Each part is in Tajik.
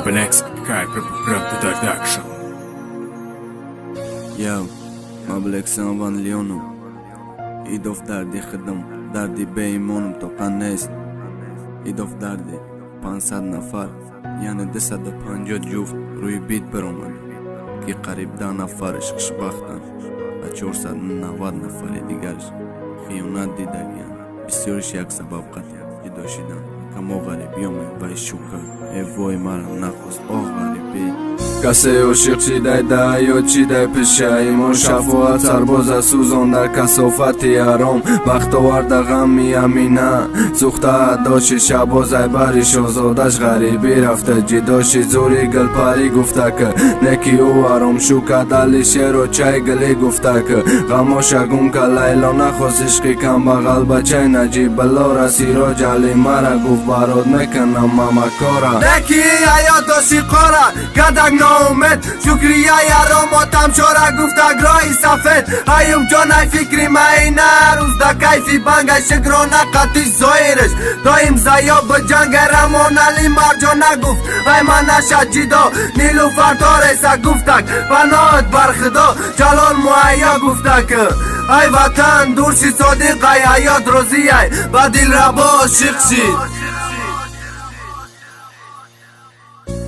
Next guy production. Yo, مبلغ سنوان لیونم ایدوف دردی خدم دردی به ایمانم تو قنیست ایدوف دردی 500 نفر یعنی 250 جفت روی بیت برامد که قریب 10 نفرش خوشبختن و 490 نفر دیگرش خیانت دیدگیان بسیارش یک سبب قطع جدا شدن که ما غریبیام و شکر وای مرا نخواست غریبی کسی عاشق چیده ده یا چیده پیش ایمان شفاعت سرباز سوزان در کثافت حرام بختاور در غم امینه سوخته داشت شبازه برش آزادش غریبی رفته جداش زوری گل پری گفته که نکی او حرام شو که دلی شیر و چای گلی گفته که غماش گم که لیلا نخواست عشقی کم بغل بچه نجیب بلا رسی را جلی مرا گفت براد میکنم ممکارا نکی حیات داشتی قارا گدک ناامد شکریه یارم آتم چاره گفته گرای سفید ایوم جان ای فکری مینه روز دا کیفی بنگه شکرانه قطی زایرش دایم زیا به جنگ رمان علی مرجا نگفت ای من نشد جدا نیلو فردار ایسا گفتک پناهت برخدا جلال معیا گفته که ای وطن دور شی صادق ای حیات روزی ای با دل ربا عاشق شید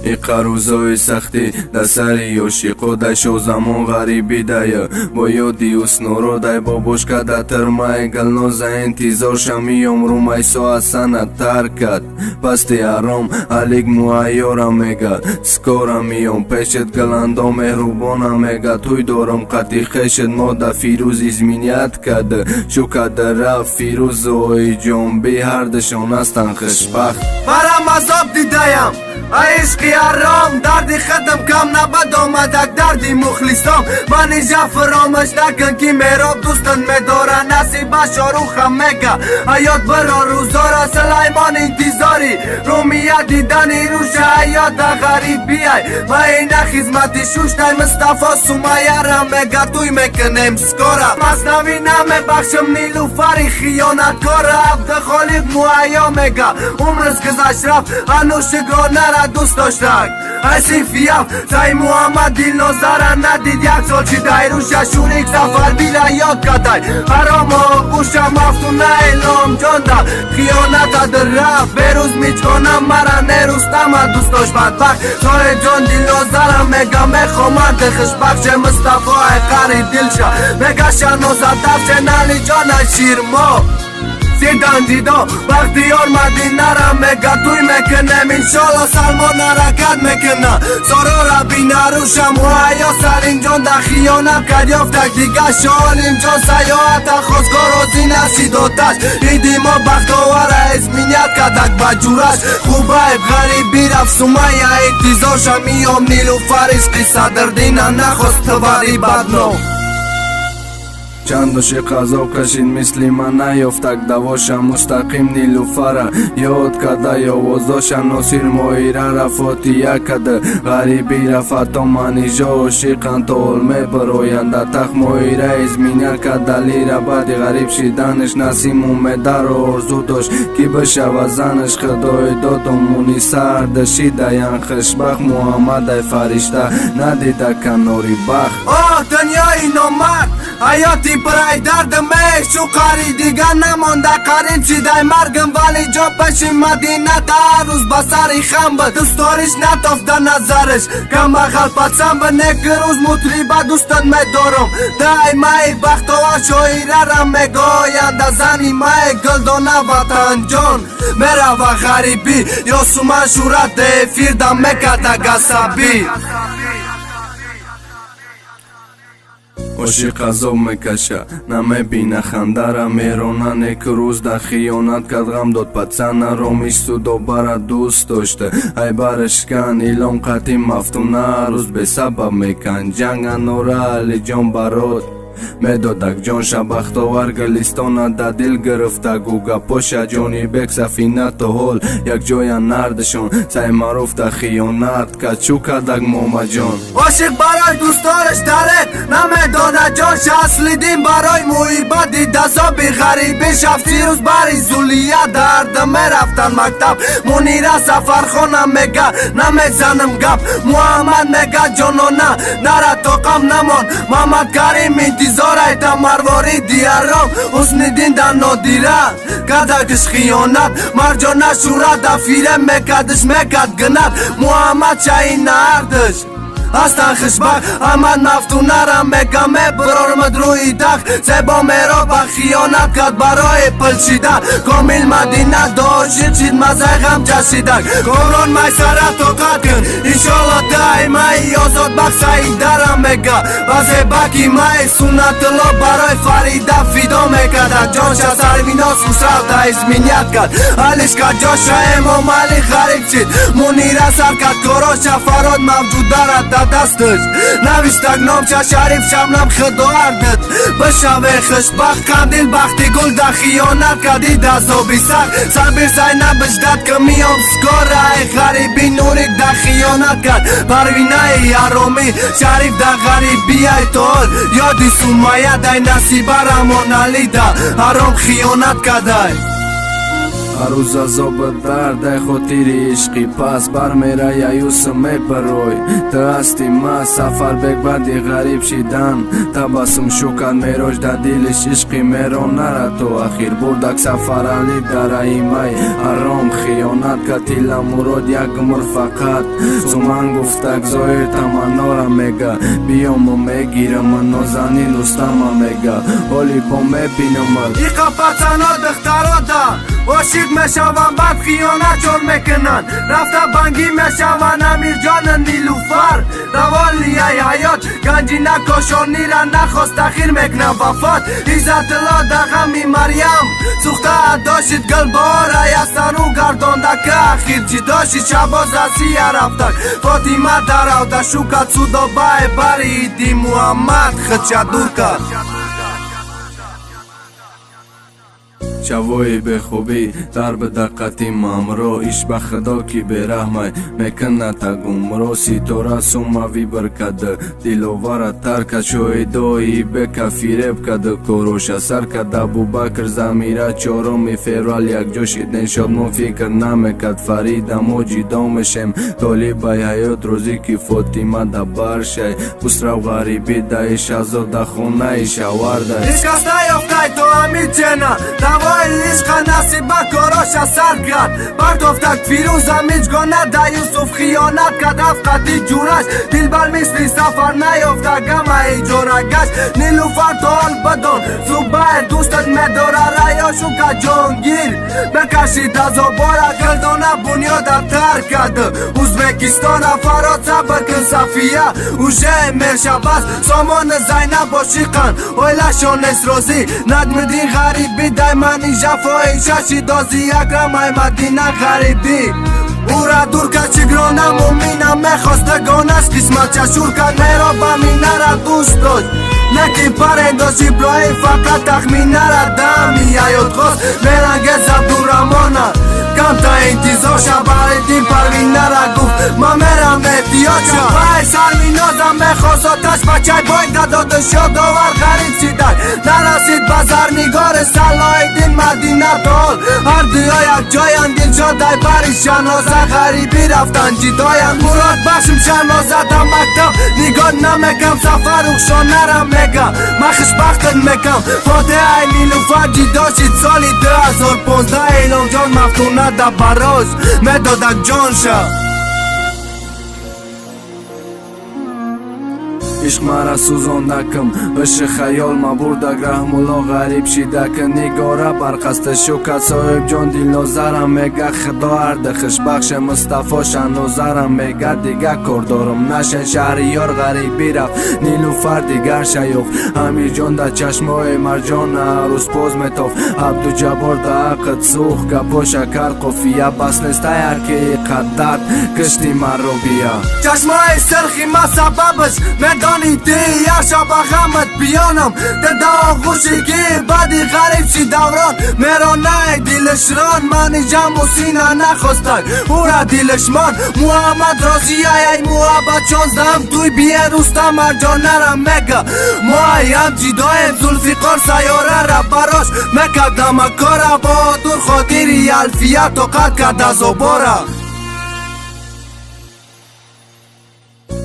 ای قروزای سختی در سری عاشقو در شو زمان غریبی ده با یادی اسنورو ده بابوش که در ترمای گلناز انتظار شمی عمرو میسو اصلا ترکت پستی حرام علیگ معیارم میگه سکارم میام پیشت گلندا مهروبانم میگه توی دارم قطی خشت ما در فیروز ازمینیت کرده شو که در رفت فیروز و ای جنبی هر دشان هستن خوشبخت برم عذاب دیدیم عشقی حرام دردی خدم کم نبد آمدک دردی مخلصام من اینجا فرامش نکن که میراب دوستن میداره نصیب شاروخم میگه حیات برا روزارا سلیمان انتظاری رومیت دیدنی روش حیات غریبی ای و این خدمتی شوشتای مصطفی سمیه را میگه توی میکنیم سکارا مصنوی نمی بخشم نیلوفری خیانت کاره عبد خالق معیا میگه عمرس گذشت رفت هنوشگانه را دوست داشتک ایسی فیاف زای محمد دیل نظره ندید یک سال چی دیروشه شونیک سفر بیره یاد کدای حرام ها گوشم افتونه اعلام جان ده خیانت در رفت بروز میچکنم مرا نیروستم دوست داشت بدبخت جای جان دیل نظره میگه میخوامد خشبخش مصطفی قری دل شا میگه شنوزه دفش نالی جان شیرما زیدان دیدا بختیار مدینه را میگه توی میکنم انشالله سلمان حرکت میکنه سارا را بینه روشم و حیا سر اینجان در خیانت کریافتک دیگه شال اینجان سیاحت خواستگار و زینه سیداتش ایدی ما بختاور اسمینیت کدک بجورش خوبه غریبی رفت سمیه انتظار شمیام نیلو فریس قصه دردینه نخواست توری بدنام چند عاشق عذاب کشید مثل من نیافتک دواشم مستقیم نیلوفره یاد کده یا وزاشم ناصر مایره رفاتیه کده غریبی رفتا منیجا عاشقن تا علمه براینده تخ مایره ازمینه کده لیره بعد غریب شیدنش نسیم اومده رو ارزو داشت کی بشه و زنش خدای داد و مونی سردشیده ین خشبخ محمد فرشته ندیده کناری بخ دنیای نامرد حیاتی برای درد میشو قاری دیگه نمانده قریب چیده مرگم ولی جا پش مدینه در روز بسری خم بود دوستارش نتافته نظرش کم بخل پتسم به نک روز مطریبه دوستان میدارم دای مای بخت و شایره را میگویند زنی مای گلدانه وطن جان میره و غریبی یا سومن شورت فیردم میکرده گسبی عاشق عذاب میکشه نمیبینه خنده را میرانه نیک روز در خیانت کرد غم داد پتسنه را میستود و برا دوست داشته ای برش کن ایلام قطعی مفتونه روز به سبب میکن جنگ نوره علی جان برات مدادک جان شبختوار گلیستان دا دل گرفته گوگا پوشا جانی بک سفینه تو هول یک جای نردشون سعی معروف خیانت که چوکا دک موما جان عاشق برای دوستارش درک نمیدانه جانش اصلی دین برای محبت دید عذابی غریبی شفتی روز بری زولیه درد میرفتن مکتب منیره سفرخانه میگه نمیزنم گپ محمد میگه جانانه نره طاقم نمان محمد کریم انتظار ایتا مرواری دیارم حسن دین در نادیره کدکش خیانت مرجانه شوره دفیره میکدش میکد گنت محمد چایی نردش هستن خشبک احمد مفتونه را میگمه برارمد روی دخ زیبا میرا با خیانت کرد برای پلچیده کامل مدینه داشت چید مزه غم جسیدک کارون میسره توقت کن انشالله دائمه آزاد بخ سعیده را میگه و زیبکی مای سنت الله برای فریده فیدا میکرد جانش سروینا سوسرال تا ازمینیت کرد حالش که جاش امام علی غریب چید منیره سر کرد کاراش فراد موجود دارد دستش نوشتک نامچه شریف شمنم خداردت بشوه خشبخت کندیل بختی گل ده خیانت کردی دزابی سخت سبیر سینه بجدد که میام سکاره غریبی نوریک ده خیانت کرد پروینه یارومی شریف ده غریبی ایتال یادی سومایه ده نصیبه رمان علی ده حرام خیانت کرده هر روز عذاب درد خاطر عشقی پس برمیره یا یوسم پروی تا هستی ما سفر بک بردی غریب شیدن تبسم شکر میراج در دلش عشقی میران نره تو اخیر بردک سفر علی در ایمای حرام خیانت کتیل مراد یک مر فقط زمان گفتک زایر تمنا را میگه بیام میگیرم نازنین دوستم میگه حالی پا میبینم ایقا پتنا دخترا دا عاشق میشوان بعد خیانت جور میکنن رفته بنگی میشوان امیر جان نیلوفر روالی حیات گنجی نکاشانی را نخواست تخیر میکنن وفات عزت الله دغمی مریم سوخته داشت گل باره یستن و گردانده که اخیر چی داشت شباز رسیه رفتک فاطمه دراوده شوکت سودا بای بری دی محمد خدشه دور کرد شوای به خوبی در به دقتی مامرو ایش به خدا کی به رحمه میکنه تا گمرو سی تو را سوموی برکد دلوارا ترک شوی دوی به کفیرب کد کروش سر کد ابو بکر زمیره چورم فیرال یک جوشید نشد مو فکر نمیکد فرید موجی دومشم طالی بای حیات روزی کی فاطمه دا برشه بسرا غریبی دایش ازو دا خونه شوارده هیچ کس نیافته تو امیر جنه عشق نصیبه کاراش سر کرد بردافتک فیروز همیچگانه ده یوسف خیانت کرد افقتی جورش دل بر مثلی سفر نیافته گمه ایجاره گشت نیلوفر تا حال بدان زوبه دوستت مداره ریاشو که جانگیر بکشید از آباره گلدانه بنیاد تر کرد ازبکستان فراد صبر کن صفیه اوشه میشه بس سامان زینب باشیقن اویلشان اسرازی ندمدین غریبی دایمانی جفای ششی دازی اکرم های مدینه غریبی او را دور که چگرانم امینم میخواسته گانش قسمت چشور کرد میرا بمینه را دوست داشت لیکن پرنداش ابراهیم فقط تخمینه را دمی حیات خواست میرنگز عبدالرحمانه کم تا انتظار شبردین پروینه را گفت ما میرم احتیاط شد بای سرمینازم میخواست آتش بچه باید دادش یادآور غریب شیدن نرسید بزر نگار صلاح مدینه دال هر دویا یک جای اندیل شده بری شنازه غریبی رفتن جدایم مراد باشم شنازه در مکتب نگاه نمیکم سفر اخشانه را میگم من خوشبختت میکم فاتحه نیلوفر جدا شد سالی 2015 ایلام جان مفتونه در براش میدادک جانشه عشق مرا سوزاندکم عشق خیال ما بردک رحم الله غریب شیدک نگاره برقصد شوکت صاحب جان دل نظرم میگه خدا اردخش بخش مصطفی شنوزرم میگه دیگه کار دارم نشن شهریار غریبی رفت نیلوفر دیگر شیوخ امیر جان در چشمای مرجان عروس پوز میتاف عبدو جبار در عقد سوخ گپا شکر قفیه بس نسته یکی قدرت کشتی من رو بیا چشمای سرخی ما سببش میدان کنی دی یا شب غمت بیانم ده آغوشی که بدی غریب چی دوران مرانه دیلش ران منی جم و سینه نخواستک او را دیلش من محمد رازی ای محبت چانزدم توی بیه روستا مرجانه را مگه ما ایم جدایم زلفقار سیاره را براش مکدم کارا با دور خاطری الفیت و قد کرده زباره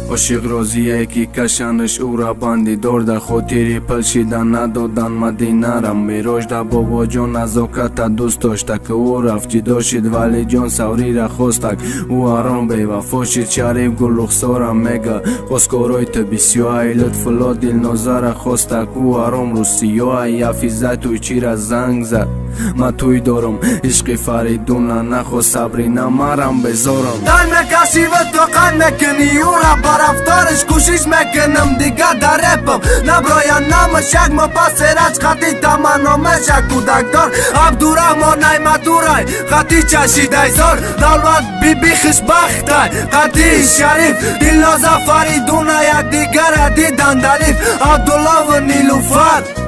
عاشق راضیه که کشنش او را بندی دار در خاطری پلشیدن ندادن مدینه را میراش در بابا جان نزاکت دوست داشته که او رفت جدا شد ولی جان سوری را خواستک او آرام بی وفا شد شریف گل رخساره میگه خواستگارای تو بسیار لطف الله دل نازره خواستک او آرام رو سیاه یفیزه توی چی را زنگ زد من توی دارم عشق فریدونه نخواست صبرینه مرم بذارم دل مکشی و تو قن مکنی او را برفتارش کوشش مکنم دیگه در رپم نبراین نمشک ما پس رج خطی تمنامشک کودکدار عبدالرحمن نعمتورای خطی چشیده زار دولت بی بی خوشبخته خطی شریف دلنازه فریدونه یک دیگر دیدن دلیف عبدالله و نیلوفر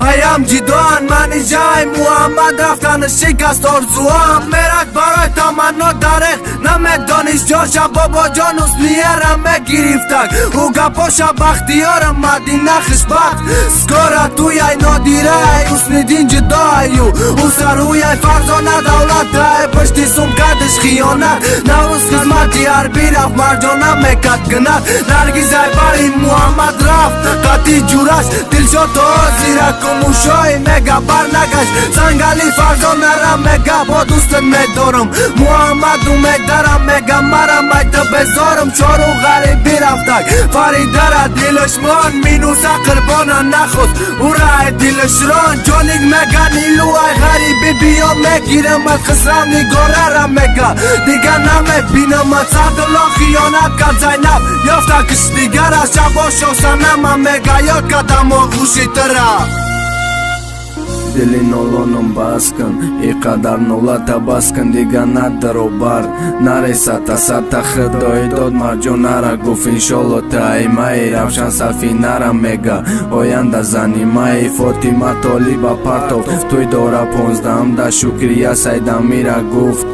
ایم جدان منی جای محمد رفتن شکست آرزوام مرد برای تمنا درخ نمک دانش جاشا بابا جان اسلیه را مگریفتک او گپاشا بختیارم مدینه خوشبخت سکارا توی ای نادیره ای حسن دین جدایو او سروی ای فرزانه دولت ای پشتی سمکتش خیانت نوز خدمتی عربی رفت مرجانه مکت گنت نرگیز ای بری محمد رفت قطی جورش دلشا تو زیره کموشای مگه برنگش سنگلی فرزانه را مگه با دوستت میدارم محمد امیدارم مگه مرم ایتا بذارم چارو غریبی رفتک فریده را دلش من مینوسه قربانه نخود او را دلش ران جانیگ مگه نیلو ای غریبی بیا مگیرم از خسرم نگاره را مگه دیگه نمیبینم از عبدالله خیانت کرد زینب یافته کش دیگر از شبا شاسنم مگه یاد کدم آغوشی تره دلی نولانم بس کن ای قدر نولتا بس کن دیگه ندارو بر نرسد تا سطح خدای داد مرجانه را گفت انشالله تا ای مای روشن سفینه را میگه آینده زنی مای فاطمه طالبه پرتاف توی داره 15 ده شکریه سیدمی را گفت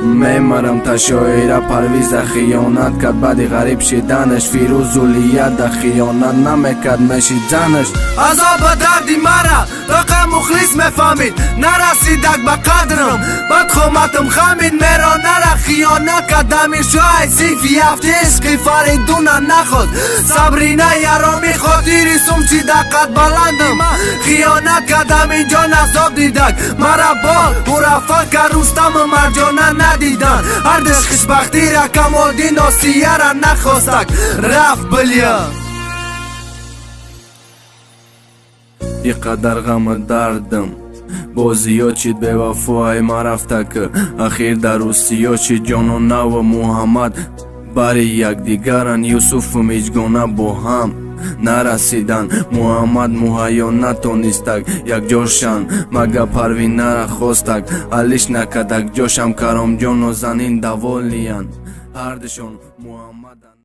میمرم تا شاعره پرویز خیانت کرد بعد غریب شدنش فیروز زولیه ده خیانت نمیکرد میشید زنش عذاب دردی مرا رقم مخلص میفهمید نرسیدک به قدرم بدخومتم خمید میرانه را خیانت کرد همیشه سیفی هفته عشقی فریدونه نخود صبرینه یرامی خاطری سمچی دقت بلندم خیانت کردم اینجا نصاب دیدک مرا با او رفت که روستم مرجانه ندیدن هردش خوشبختی را کمادی ناسیه را نخواستک رفت بلیا ای قدر غم دردم بازیا چید به وفای ما رفته که اخیر در روسیا چید جانو نو محمد بری یک دیگرن یوسف و میجگانه با هم نرسیدن محمد مهیا نتونستک یک جاشن مگه پروینه را خواستک علیش نکدک جاشم کرام جان و زنین دوالین هردشون محمد